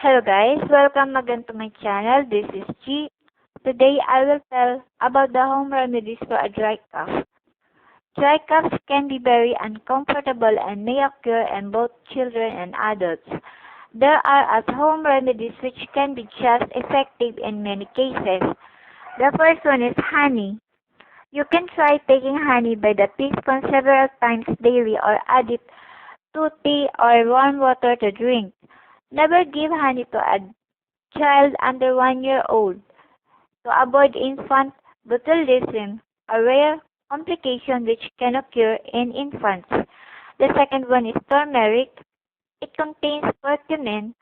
Hello guys, welcome again to my channel. This is G. Today I will tell about the home remedies for a dry cough. Dry coughs can be very uncomfortable and may occur in both children and adults. There are at-home remedies which can be just effective in many cases. The first one is honey. You can try taking honey by the teaspoon several times daily or add it to tea or warm water to drink. Never give honey to a child under 1 year old to avoid infant botulism, a rare complication which can occur in infants. The second one is turmeric. It contains curcumin,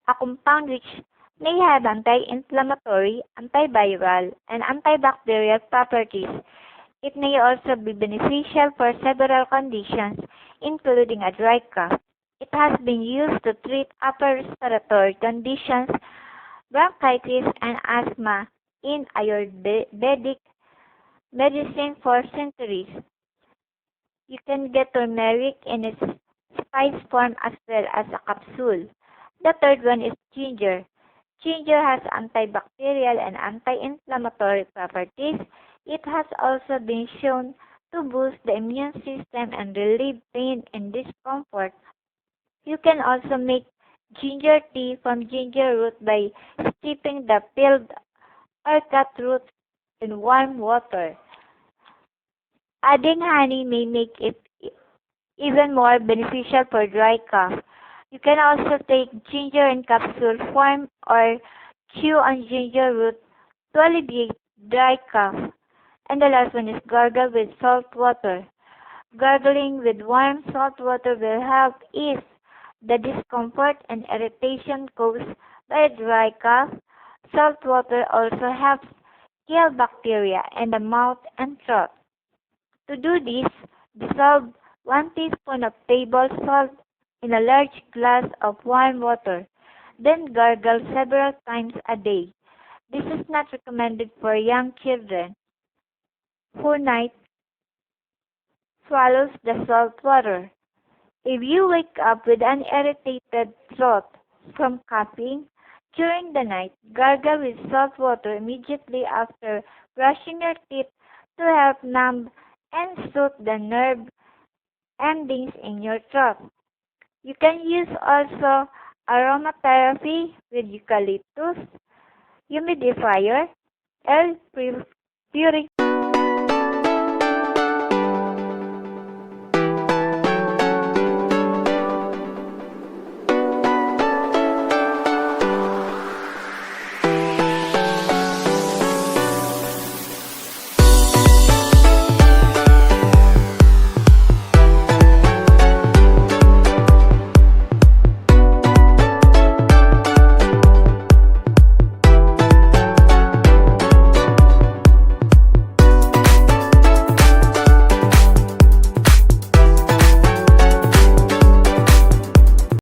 a compound which may have anti-inflammatory, antiviral, and antibacterial properties. It may also be beneficial for several conditions, including a dry cough. It has been used to treat upper respiratory conditions, bronchitis, and asthma in Ayurvedic medicine for centuries. You can get turmeric in its spice form as well as a capsule. The third one is ginger. Ginger has antibacterial and anti-inflammatory properties. It has also been shown to boost the immune system and relieve pain and discomfort. You can also make ginger tea from ginger root by steeping the peeled or cut roots in warm water. Adding honey may make it even more beneficial for dry cough. You can also take ginger in capsule form or chew on ginger root to alleviate dry cough. And the last one is gargle with salt water. Gargling with warm salt water will help ease the discomfort and irritation caused by a dry cough. Salt water also helps kill bacteria in the mouth and throat. To do this, dissolve 1 teaspoon of table salt in a large glass of warm water. Then gargle several times a day. This is not recommended for young children who night swallows the salt water. If you wake up with an irritated throat from coughing during the night, gargle with salt water immediately after brushing your teeth to help numb and soothe the nerve endings in your throat. You can use also aromatherapy with eucalyptus, humidifier, air purifier,